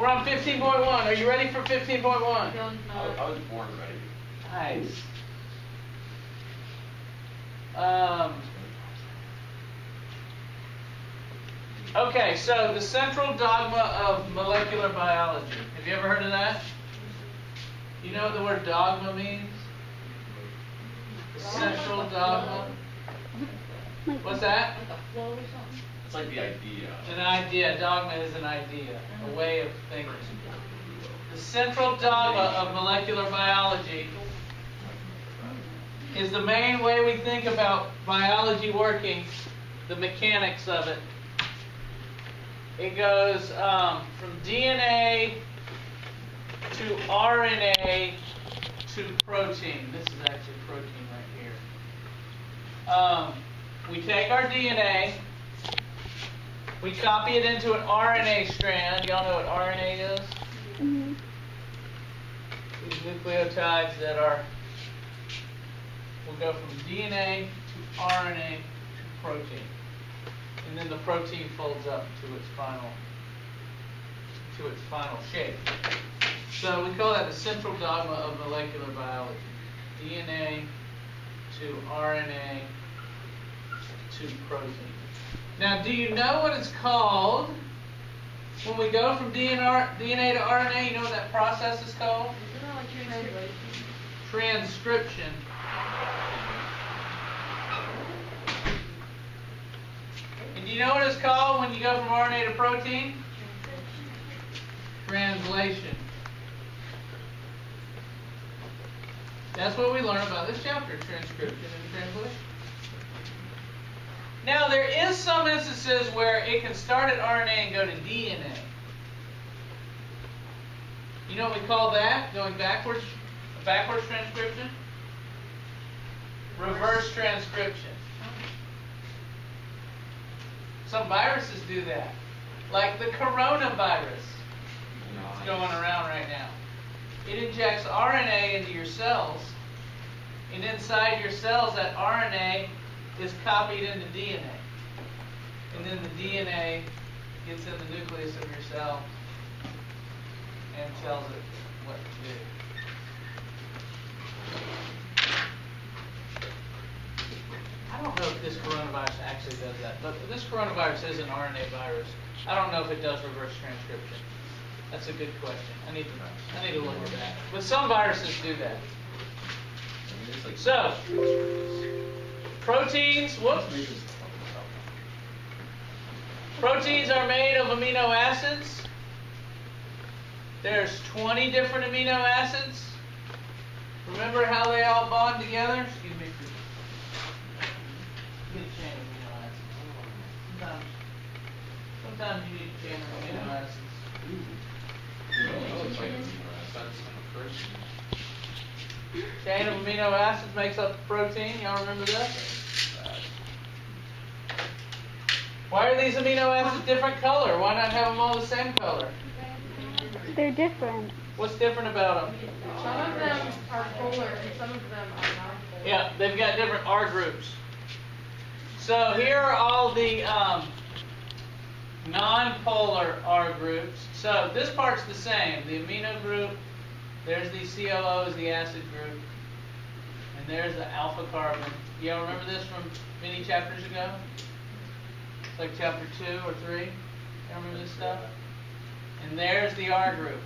We're on 15.1. Are you ready for 15.1? I was born ready. Nice. Okay, so the central dogma of molecular biology. Have you ever heard of that? You know what the word dogma means? The central dogma. What's that? It's like the idea. An idea. Dogma is an idea, a way of thinking. The central dogma of molecular biology is the main way we think about biology working, the mechanics of it. It goes from DNA to RNA to protein. This is actually protein right here. We take our DNA, we copy it into an RNA strand. Y'all know what RNA is? Mm-hmm. These nucleotides that will go from DNA to RNA to protein. And then the protein folds up to its final shape. So we call that the central dogma of molecular biology. DNA to RNA to protein. Now, do you know what it's called when we go from DNA to RNA? You know what that process is called? Isn't that like Transcription. And do you know what it's called when you go from RNA to protein? Translation. That's what we learn about this chapter, transcription and translation. Now, there is some instances where it can start at RNA and go to DNA. You know what we call that? Going backwards? Backwards transcription? Reverse transcription. Some viruses do that. Like the coronavirus. It's going around right now. It injects RNA into your cells. And inside your cells, that RNA is copied into DNA. And then the DNA gets in the nucleus of your cell and tells it what to do. I don't know if this coronavirus actually does that, but this coronavirus is an RNA virus. I don't know if it does reverse transcription. That's a good question. I need to look at that. But some viruses do that. So, proteins, proteins are made of amino acids. There's 20 different amino acids. Remember how they all bond together? Excuse me. Get a chain of amino acids. Sometimes you need a chain of amino acids. Chain of amino acids makes up the protein. Y'all remember that? Why are these amino acids different color? Why not have them all the same color? They're different. What's different about them? Some of them are polar and some of them are non-polar. Yeah, they've got different R groups. So here are all the non-polar R groups. So this part's the same. The amino group, there's the COOs, the acid group, and there's the alpha carbon. Y'all remember this from many chapters ago? It's like chapter 2 or 3. Y'all remember this stuff? And there's the R group.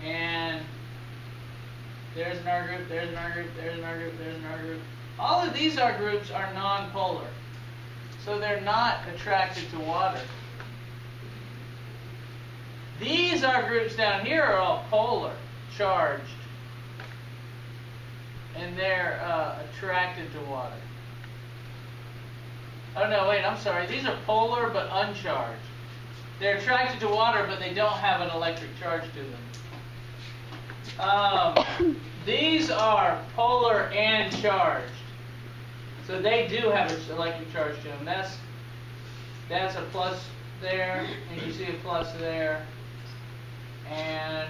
And there's an R group, there's an R group, there's an R group, there's an R group. All of these R groups are non-polar. So they're not attracted to water. These R groups down here are all polar, charged. And they're attracted to water. Oh no, wait, I'm sorry. These are polar but uncharged. They're attracted to water, but they don't have an electric charge to them. These are polar and charged. So they do have an electric charge to them. That's a plus there, and you see a plus there. And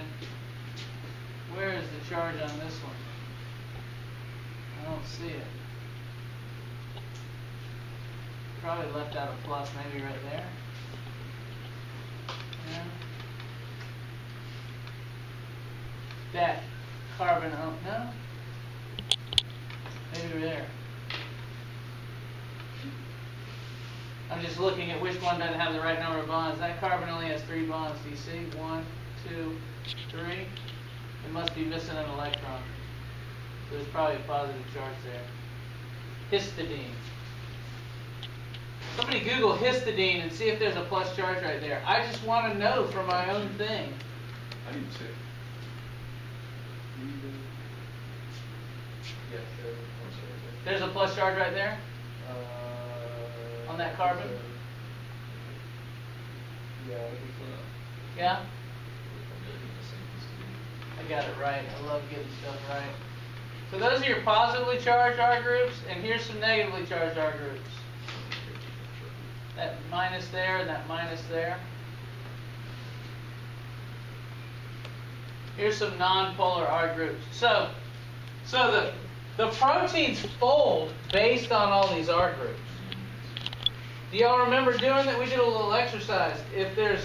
where is the charge on this one? I don't see it. Probably left out a plus, maybe right there. Yeah. that carbon, no? Maybe we're there. I'm just looking at which one doesn't have the right number of bonds. That carbon only has 3 bonds. Do you see? 1, 2, 3. It must be missing an electron. So there's probably a positive charge there. Histidine. Somebody Google histidine and see if there's a plus charge right there. I just want to know for my own thing. I need to. Yes, There's a plus charge right there? On that carbon? Yeah, I think so. Yeah? I got it right. I love getting stuff right. So those are your positively charged R groups, and here's some negatively charged R groups. That minus there and that minus there. Here's some non-polar R groups. So the proteins fold based on all these R groups. Do y'all remember doing that? We did a little exercise. If there's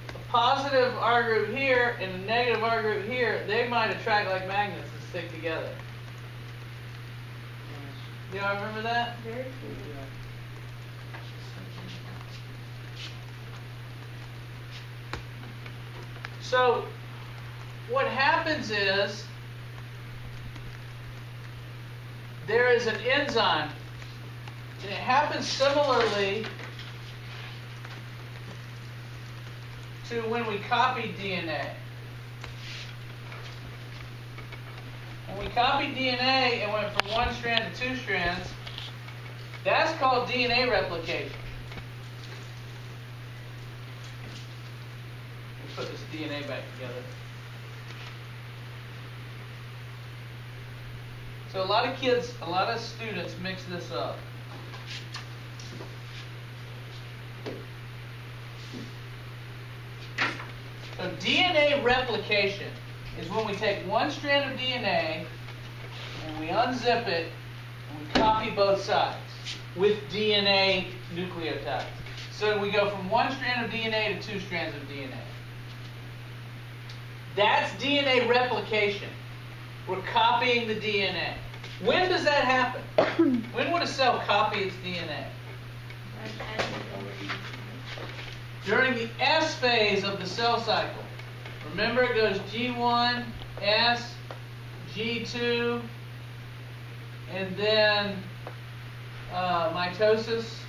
a positive R group here and a negative R group here, they might attract like magnets and stick together. Do y'all remember that? Very cool. So what happens is there is an enzyme, and it happens similarly to when we copy DNA. When we copied DNA and went from one strand to 2 strands, that's called DNA replication. Put this DNA back together. So a lot of students mix this up. So DNA replication is when we take one strand of DNA and we unzip it and we copy both sides with DNA nucleotides. So we go from one strand of DNA to 2 strands of DNA. That's DNA replication. We're copying the DNA. When does that happen? When would a cell copy its DNA? During the S phase of the cell cycle. Remember, it goes G1, S, G2, and then mitosis.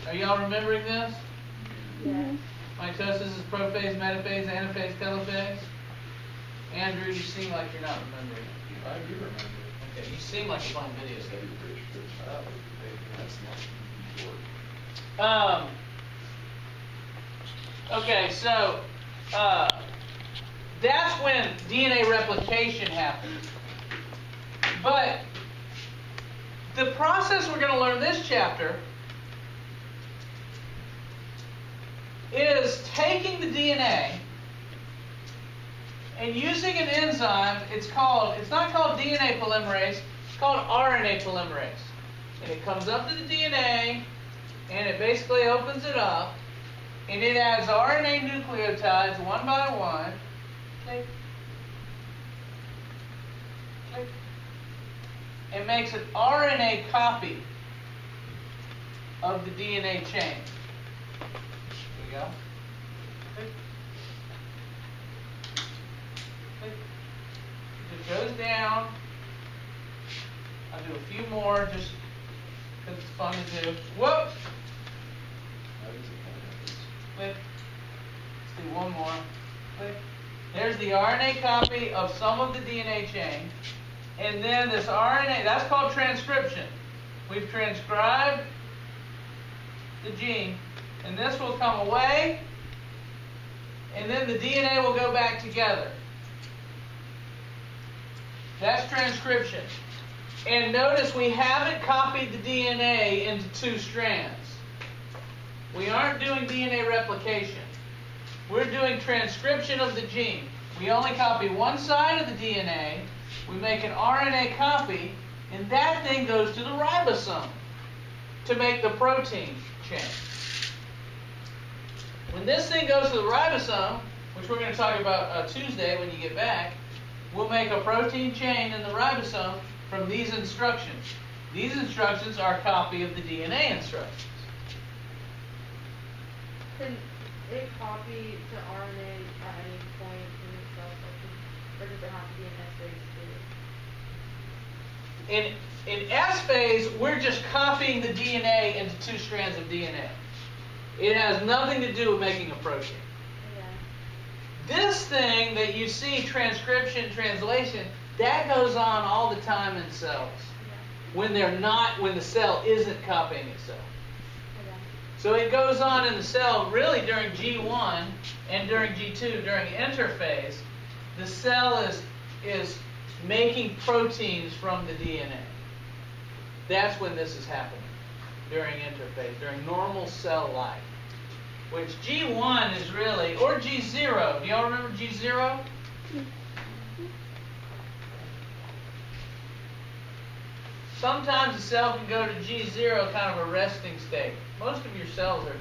Are y'all remembering this? Yes. Mitosis is prophase, metaphase, anaphase, telophase. Andrew, you seem like you're not remembering. I do remember. Okay, you seem like you're playing video games. That's not important. Okay, so that's when DNA replication happens. But the process we're going to learn this chapter is taking the DNA and using an enzyme. It's not called DNA polymerase, it's called RNA polymerase. And it comes up to the DNA and it basically opens it up and it adds RNA nucleotides one by one. Click. Click. It makes an RNA copy of the DNA chain. There we go. Click. Click. It goes down. I'll do a few more just because it's fun to do. Whoops! Click. Let's do one more. Click. There's the RNA copy of some of the DNA chain. And then this RNA, that's called transcription. We've transcribed the gene. And this will come away. And then the DNA will go back together. That's transcription. And notice we haven't copied the DNA into 2 strands. We aren't doing DNA replication. We're doing transcription of the gene. We only copy one side of the DNA. We make an RNA copy, and that thing goes to the ribosome to make the protein chain. When this thing goes to the ribosome, which we're going to talk about Tuesday when you get back, will make a protein chain in the ribosome from these instructions. These instructions are a copy of the DNA instructions. Can it copy to RNA at any point in its cell cycle, or does it have to be an S phase? In S phase, we're just copying the DNA into 2 strands of DNA. It has nothing to do with making a protein. Yeah. This thing that you see, transcription, translation, that goes on all the time in cells. Yeah. When the cell isn't copying itself. Okay. So it goes on in the cell really during G1 and during G2, during interphase. The cell is making proteins from the DNA. That's when this is happening, during interphase, during normal cell life. Which G1 is really, or G0. Do y'all remember G0? Sometimes the cell can go to G0, kind of a resting state. Most of your cells are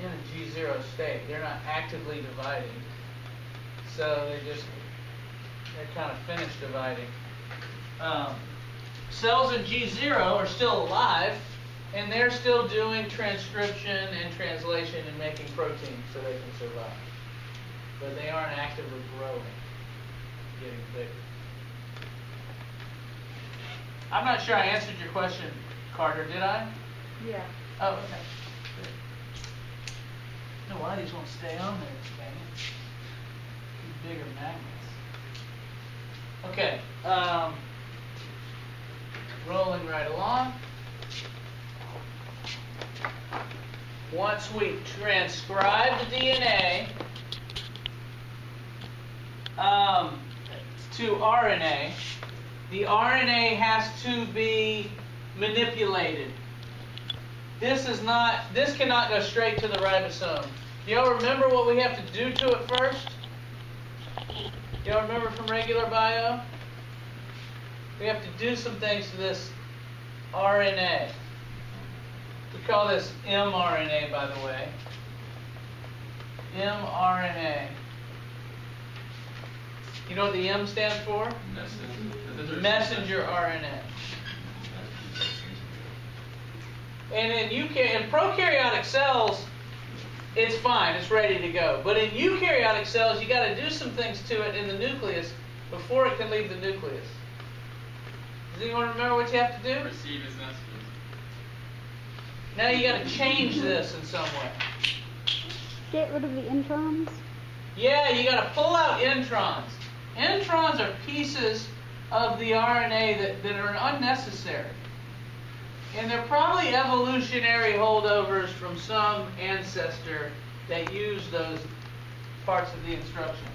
in a G0 state. They're not actively dividing. So they're kind of finished dividing. Cells in G0 are still alive, and they're still doing transcription and translation and making proteins so they can survive. But they aren't actively growing, getting bigger. I'm not sure I answered your question, Carter, did I? Yeah. Oh, okay. Good. I don't know why these won't stay on there, dang it. These bigger magnets. Okay. Rolling right along. Once we transcribe the DNA to RNA, the RNA has to be manipulated. This cannot go straight to the ribosome. Do y'all remember what we have to do to it first? Do y'all remember from regular bio? We have to do some things to this RNA. We call this mRNA, by the way. mRNA. You know what the M stands for? Messenger RNA. And in prokaryotic cells, it's fine, it's ready to go. But in eukaryotic cells, you got to do some things to it in the nucleus before it can leave the nucleus. Does anyone remember what you have to do? Receive its messages. Now you got to change this in some way. Get rid of the introns. Yeah, you got to pull out introns. Introns are pieces of the RNA that are unnecessary. And they're probably evolutionary holdovers from some ancestor that used those parts of the instruction.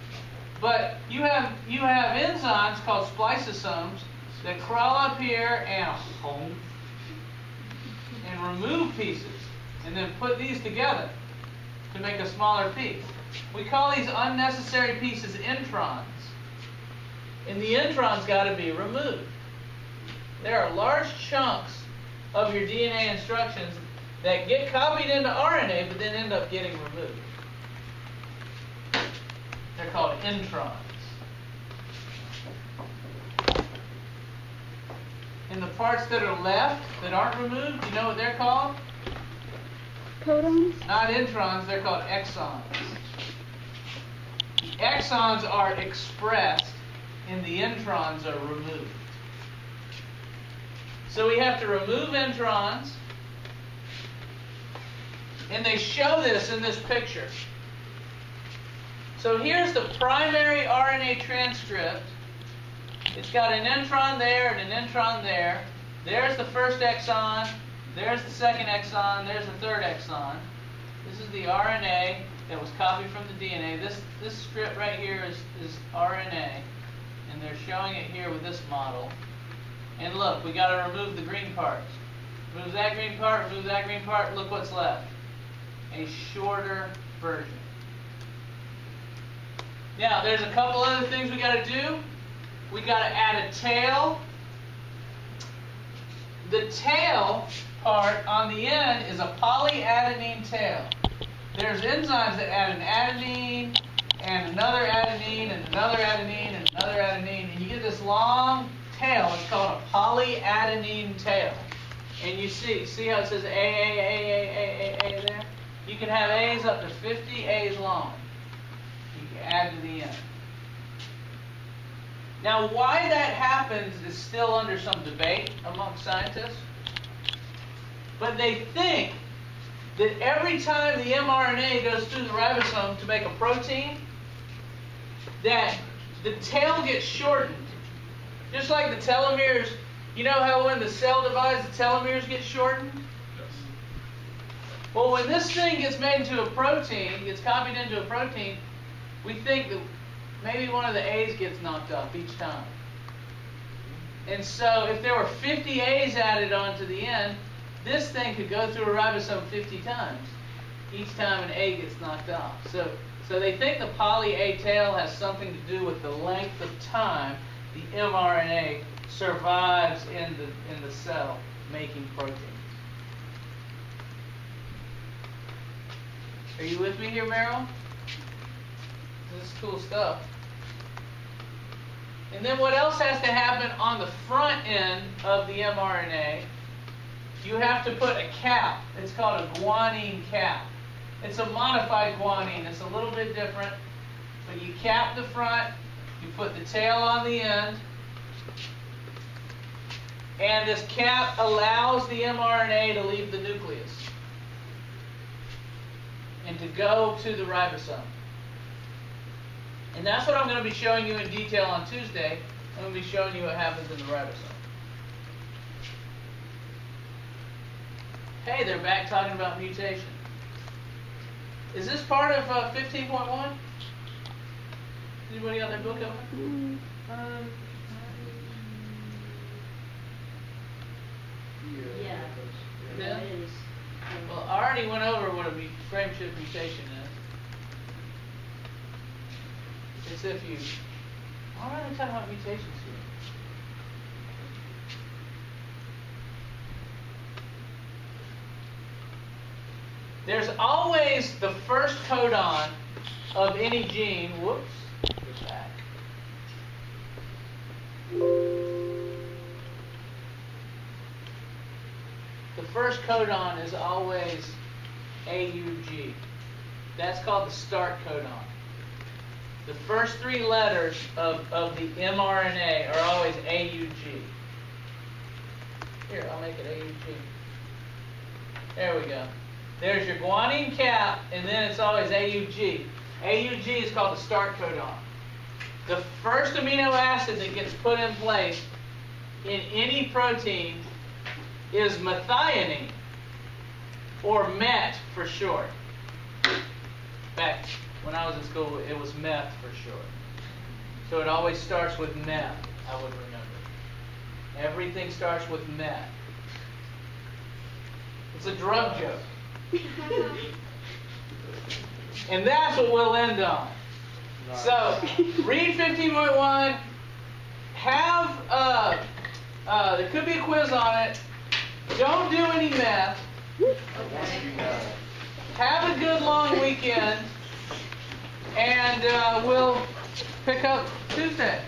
But you have enzymes called spliceosomes that crawl up here and remove pieces and then put these together to make a smaller piece. We call these unnecessary pieces introns. And the introns got to be removed. There are large chunks of your DNA instructions that get copied into RNA but then end up getting removed. They're called introns. And the parts that are left that aren't removed, you know what they're called? Codons. Not introns, they're called exons. The exons are expressed and the introns are removed. So we have to remove introns, and they show this in this picture. So here's the primary RNA transcript. It's got an intron there and an intron there. There's the first exon, there's the second exon, there's the third exon. This is the RNA that was copied from the DNA. This strip right here is RNA, and they're showing it here with this model. And look, we got to remove the green parts. Remove that green part, remove that green part, look what's left. A shorter version. Now, there's a couple other things we got to do. We got to add a tail. The tail part on the end is a polyadenine tail. There's enzymes that add an adenine and another adenine, and another adenine, and another adenine, and you get this long tail. It's called a polyadenine tail. And you see how it says A there? You can have A's up to 50 A's long. You can add to the end. Now, why that happens is still under some debate among scientists. But they think that every time the mRNA goes through the ribosome to make a protein, that the tail gets shortened. Just like the telomeres, you know how when the cell divides, the telomeres get shortened? Yes. Well, when this thing gets made into a protein, gets copied into a protein, we think that maybe one of the A's gets knocked off each time. And so if there were 50 A's added on to the end, this thing could go through a ribosome 50 times. Each time an A gets knocked off. So they think the poly-A tail has something to do with the length of time the mRNA survives in the cell making proteins. Are you with me here, Meryl? This is cool stuff. And then what else has to happen on the front end of the mRNA? You have to put a cap. It's called a guanine cap. It's a modified guanine. It's a little bit different. But you cap the front, you put the tail on the end, and this cap allows the mRNA to leave the nucleus and to go to the ribosome. And that's what I'm going to be showing you in detail on Tuesday. I'm going to be showing you what happens in the ribosome. Hey, they're back talking about mutation. Is this part of 15.1? Anybody got their book open? Yeah. Yeah? It is. Well, I already went over what a frameshift mutation is. It's if you... Why am I talking about mutations here? There's always the first codon of any gene. Whoops. Go back. The first codon is always AUG. That's called the start codon. The first three letters of the mRNA are always AUG. Here, I'll make it AUG. There we go. There's your guanine cap, and then it's always AUG. AUG is called the start codon. The first amino acid that gets put in place in any protein is methionine, or MET for short. Back when I was in school, it was meth for short. So it always starts with meth, I would remember. Everything starts with meth. It's a drug joke. And that's what we'll end on. Nice. So, read 15.1. Have, there could be a quiz on it. Don't do any math. Have a good long weekend. And we'll pick up Tuesday.